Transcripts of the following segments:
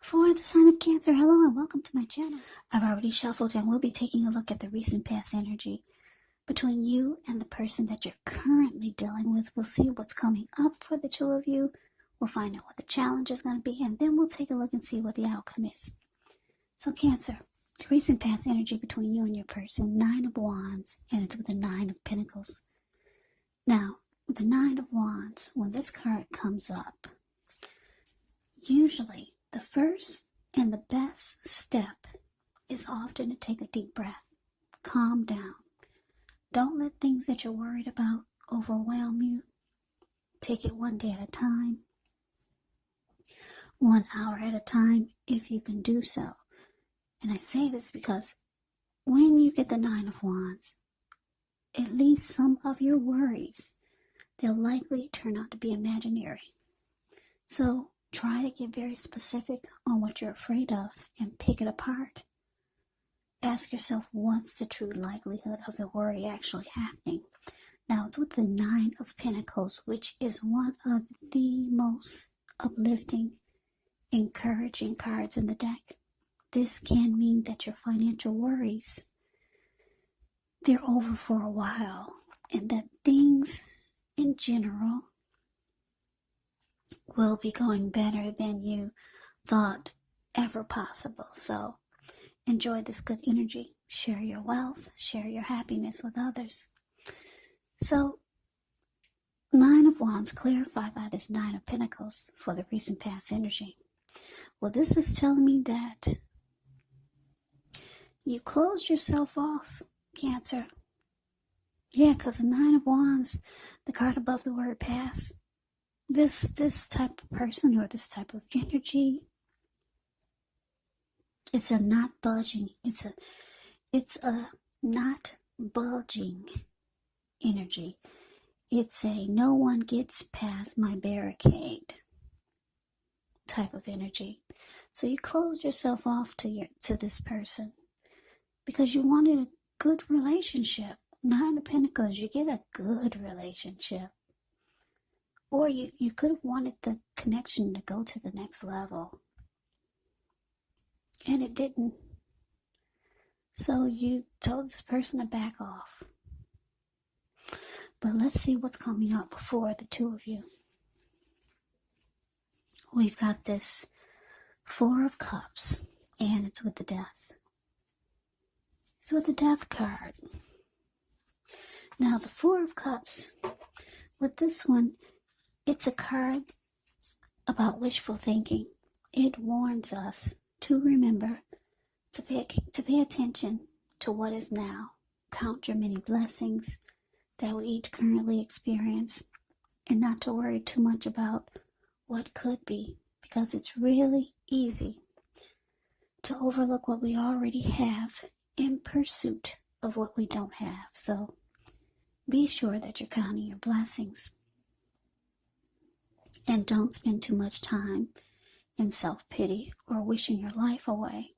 For the sign of Cancer, hello and welcome to my channel. I've already shuffled and we'll be taking a look at the recent past energy between you and the person that you're currently dealing with. We'll see what's coming up for the two of you. We'll find out what the challenge is going to be, and then we'll take a look and see what the outcome is. So Cancer, the recent past energy between you and your person, 9 of Wands, and it's with the 9 of Pentacles. Now, the 9 of Wands, when this card comes up, usually the first and the best step is often to take a deep breath. Calm down. Don't let things that you're worried about overwhelm you. Take it one day at a time, 1 hour at a time, if you can do so. And I say this because when you get the 9 of Wands, at least some of your worries, they'll likely turn out to be imaginary. So try to get very specific on what you're afraid of and pick it apart. Ask yourself, what's the true likelihood of the worry actually happening? Now, it's with the 9 of Pentacles, which is one of the most uplifting, encouraging cards in the deck. This can mean that your financial worries, they're over for a while, and that things in general will be going better than you thought ever possible. So enjoy this good energy. Share your wealth. Share your happiness with others. So 9 of Wands clarified by this 9 of Pentacles for the recent past energy. Well, this is telling me that you closed yourself off, Cancer. Yeah, because the 9 of Wands, the card above the word past, this type of person or this type of energy, it's a not budging, it's a not budging energy. It's a no one gets past my barricade type of energy. So you closed yourself off to this person because you wanted a good relationship. 9 of Pentacles, you get a good relationship. Or you could have wanted the connection to go to the next level. And it didn't. So you told this person to back off. But let's see what's coming up for the two of you. We've got this 4 of Cups, and it's with the Death. It's with the Death card. Now the 4 of Cups, with this one, it's a card about wishful thinking. It warns us to remember to pay attention to what is now. Count your many blessings that we each currently experience, and not to worry too much about what could be, because it's really easy to overlook what we already have in pursuit of what we don't have. So be sure that you're counting your blessings. And don't spend too much time in self-pity or wishing your life away.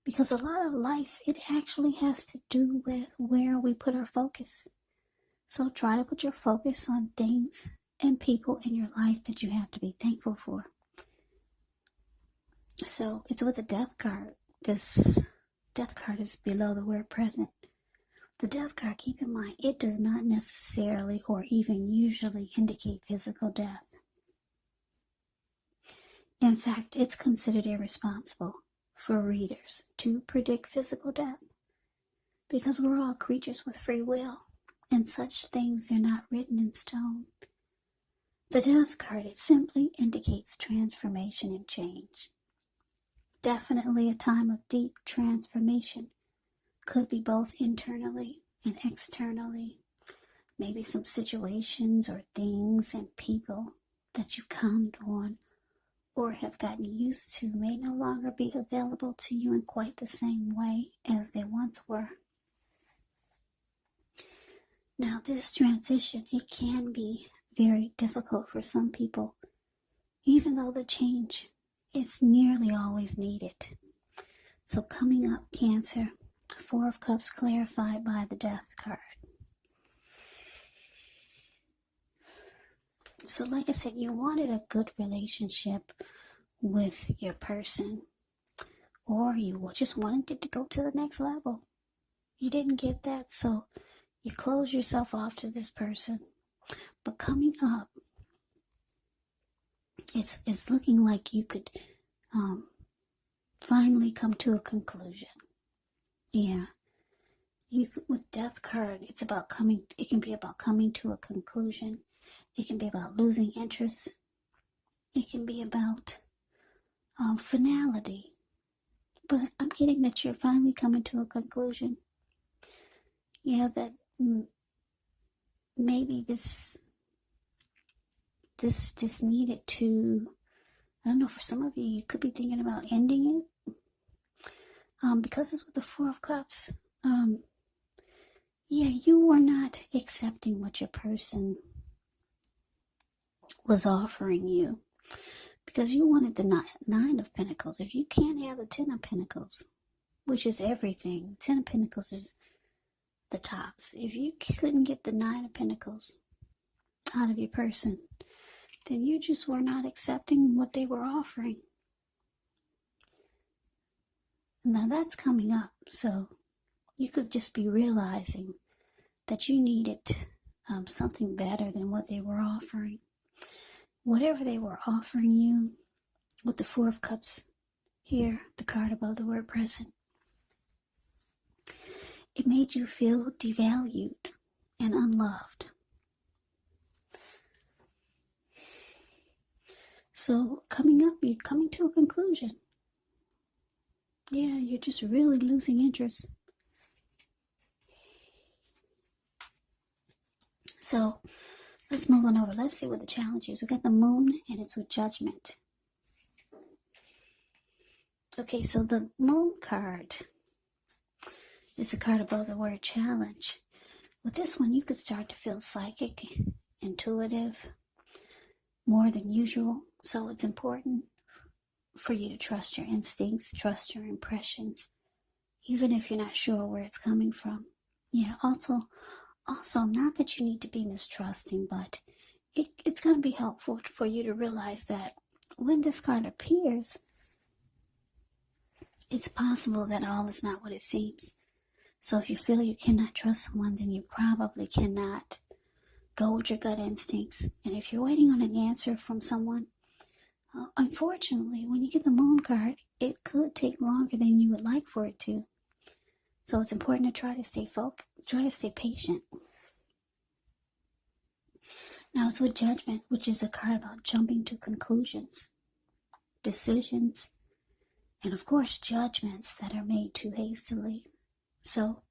Because a lot of life, it actually has to do with where we put our focus. So try to put your focus on things and people in your life that you have to be thankful for. So it's with the Death card. This Death card is below the word present. The Death card, keep in mind, it does not necessarily or even usually indicate physical death. In fact, it's considered irresponsible for readers to predict physical death because we're all creatures with free will, and such things are not written in stone. The Death card, it simply indicates transformation and change. Definitely a time of deep transformation. Could be both internally and externally. Maybe some situations or things and people that you counted on or have gotten used to may no longer be available to you in quite the same way as they once were. Now, this transition, it can be very difficult for some people, even though the change is nearly always needed. So coming up, Cancer, 4 of Cups clarified by the Death card. So like I said, you wanted a good relationship with your person, or you just wanted it to go to the next level. You didn't get that, so you close yourself off to this person. But coming up, it's looking like you could finally come to a conclusion. Yeah. With death card, it can be about coming to a conclusion. It can be about losing interest. It can be about finality. But I'm getting that you're finally coming to a conclusion. Yeah, that maybe this needed to, I don't know, for some of you, you could be thinking about ending it. Because it's with the Four of Cups. Yeah, you were not accepting what your person was offering you, because you wanted the Nine of Pentacles. If you can't have the Ten of Pentacles, which is everything, Ten of Pentacles is the tops. If you couldn't get the Nine of Pentacles out of your person, then you just were not accepting what they were offering. Now that's coming up, so you could just be realizing that you needed something better than what they were offering. Whatever they were offering you, with the Four of Cups here, the card above the word present, it made you feel devalued and unloved. So coming up, you're coming to a conclusion. Yeah, you're just really losing interest. So let's move on over. Let's see what the challenge is. We got the Moon, and it's with Judgment. Okay, so the Moon card is the card above the word challenge. With this one, you could start to feel psychic, intuitive, more than usual. So it's important for you to trust your instincts, trust your impressions, even if you're not sure where it's coming from. Yeah, also, not that you need to be mistrusting, but it's going to be helpful for you to realize that when this card appears, it's possible that all is not what it seems. So if you feel you cannot trust someone, then you probably cannot go with your gut instincts. And if you're waiting on an answer from someone, unfortunately, when you get the Moon card, it could take longer than you would like for it to. So it's important to try to stay focused, try to stay patient. Now it's with Judgment, which is a card about jumping to conclusions, decisions, and of course, judgments that are made too hastily. So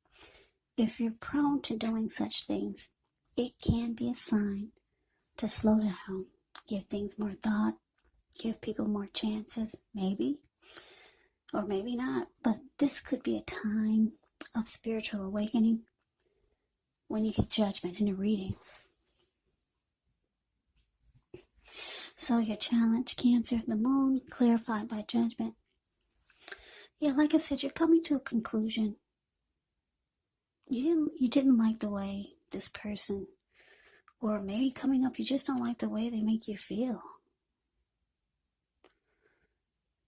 if you're prone to doing such things, it can be a sign to slow down, give things more thought, give people more chances, maybe, or maybe not. But this could be a time of spiritual awakening when you get Judgment in a reading. So your challenge, Cancer, the Moon, clarified by Judgment. Yeah, like I said, you're coming to a conclusion. You didn't like the way this person, or maybe coming up, you just don't like the way they make you feel.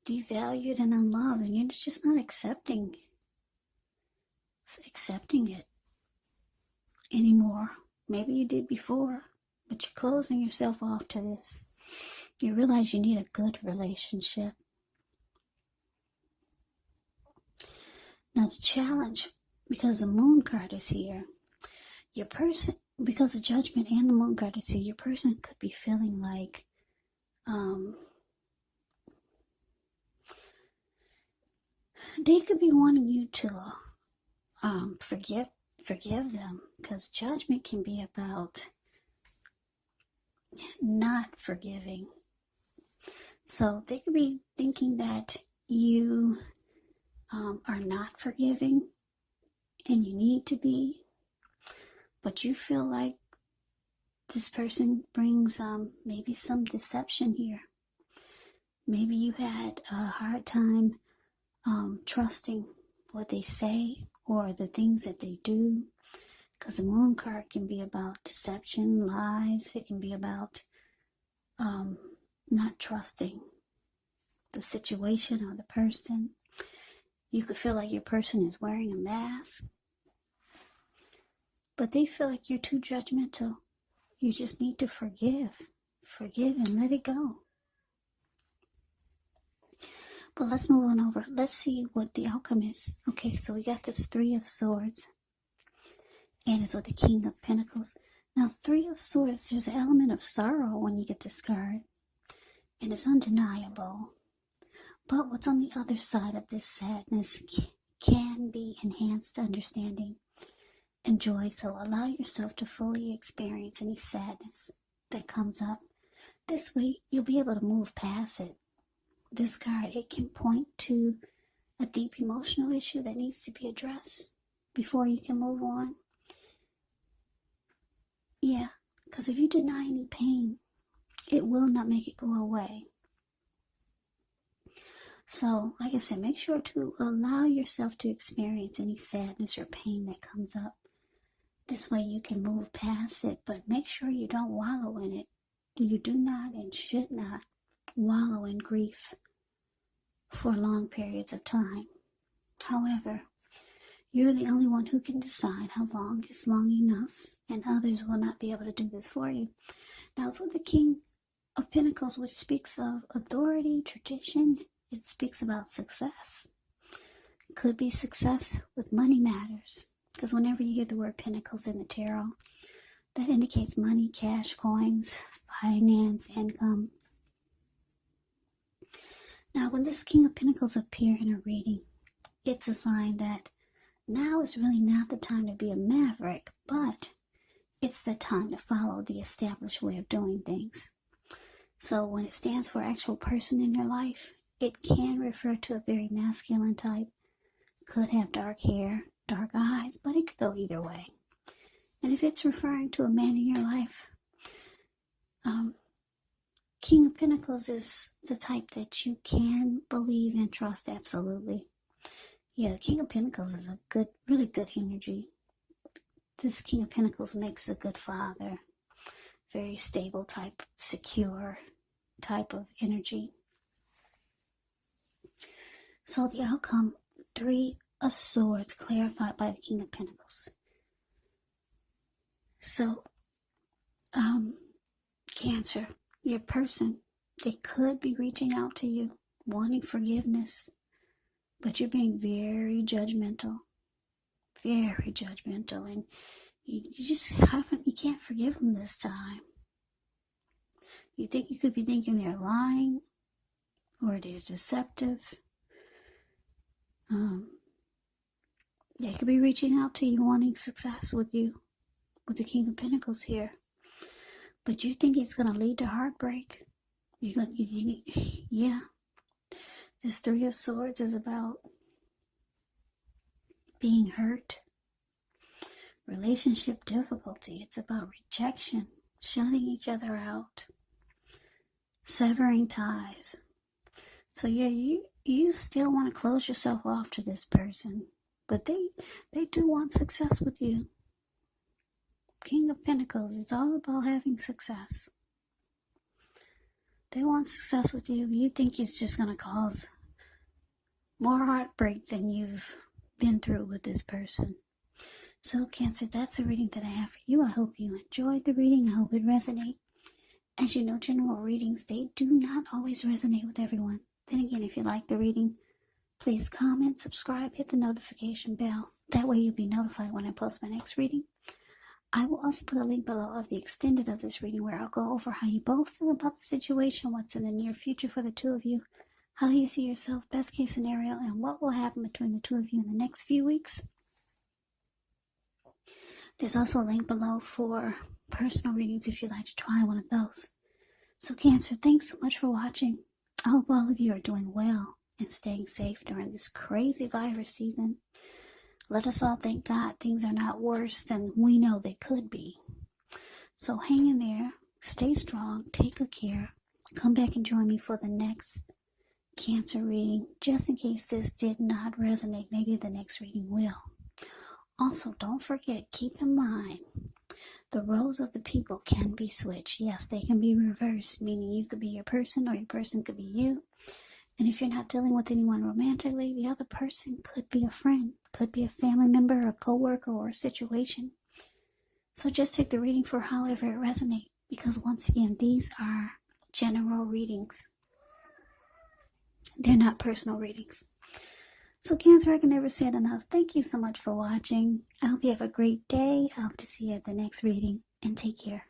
Devalued and unloved, and you're just not accepting it anymore. Maybe you did before, but you're closing yourself off to this. You realize you need a good relationship. Now the challenge, because the Moon card is here, your person, because the Judgment and the Moon card is here, your person could be feeling like they could be wanting you to forgive them, because Judgment can be about not forgiving. So they could be thinking that you are not forgiving, and you need to be, but you feel like this person brings maybe some deception here. Maybe you had a hard time trusting what they say or the things that they do, because the Moon card can be about deception, lies. It can be about not trusting the situation or the person. You could feel like your person is wearing a mask, but they feel like you're too judgmental. You just need to forgive. Forgive and let it go. But let's move on over. Let's see what the outcome is. Okay, so we got this Three of Swords. And it's with the King of Pentacles. Now, Three of Swords, there's an element of sorrow when you get this card. And it's undeniable. But what's on the other side of this sadness can be enhanced understanding and joy. So allow yourself to fully experience any sadness that comes up. This way, you'll be able to move past it. This card, it can point to a deep emotional issue that needs to be addressed before you can move on. Yeah, because if you deny any pain, it will not make it go away. So, like I said, make sure to allow yourself to experience any sadness or pain that comes up. This way you can move past it, but make sure you don't wallow in it. You do not and should not wallow in grief for long periods of time. However, you're the only one who can decide how long is long enough, and others will not be able to do this for you. Now, it's with the King of Pentacles, which speaks of authority, tradition. It speaks about success. It could be success with money matters, because whenever you hear the word Pentacles in the tarot, that indicates money, cash, coins, finance, income. Now, when this King of Pentacles appear in a reading, it's a sign that now is really not the time to be a maverick, but it's the time to follow the established way of doing things. So when it stands for actual person in your life, it can refer to a very masculine type. Could have dark hair, dark eyes, but it could go either way. And if it's referring to a man in your life, King of Pentacles is the type that you can believe and trust absolutely. Yeah, the King of Pentacles is a good, really good energy. This King of Pentacles makes a good father. Very stable type, secure type of energy. So the outcome, Three of Swords, clarified by the King of Pentacles. So, Cancer, your person, they could be reaching out to you, wanting forgiveness, but you're being very judgmental, and you can't forgive them this time. You could be thinking they're lying, or they're deceptive. They could be reaching out to you, wanting success with you, with the King of Pentacles here. But you think it's going to lead to heartbreak. Yeah. This Three of Swords is about being hurt, relationship difficulty. It's about rejection, shutting each other out, severing ties. So yeah, you still want to close yourself off to this person, but they do want success with you. King of Pentacles is all about having success. They want success with you. You think it's just going to cause more heartbreak than you've been through with this person. So Cancer, that's a reading that I have for you. I hope you enjoyed the reading. I hope it resonates. As you know, general readings, they do not always resonate with everyone. Then again, if you like the reading, please comment, subscribe, hit the notification bell. That way you'll be notified when I post my next reading. I will also put a link below of the extended of this reading where I'll go over how you both feel about the situation, what's in the near future for the two of you, how you see yourself, best case scenario, and what will happen between the two of you in the next few weeks. There's also a link below for personal readings if you'd like to try one of those. So Cancer, thanks so much for watching. I hope all of you are doing well and staying safe during this crazy virus season. Let us all thank God things are not worse than we know they could be. So hang in there, stay strong, take good care. Come back and join me for the next Cancer reading, just in case this did not resonate. Maybe the next reading will. Also, don't forget, keep in mind, the roles of the people can be switched. Yes, they can be reversed, meaning you could be your person or your person could be you. And if you're not dealing with anyone romantically, the other person could be a friend, could be a family member, a coworker, or a situation. So just take the reading for however it resonates, because once again, these are general readings. They're not personal readings. So Cancer, I can never say it enough. Thank you so much for watching. I hope you have a great day. I hope to see you at the next reading, and take care.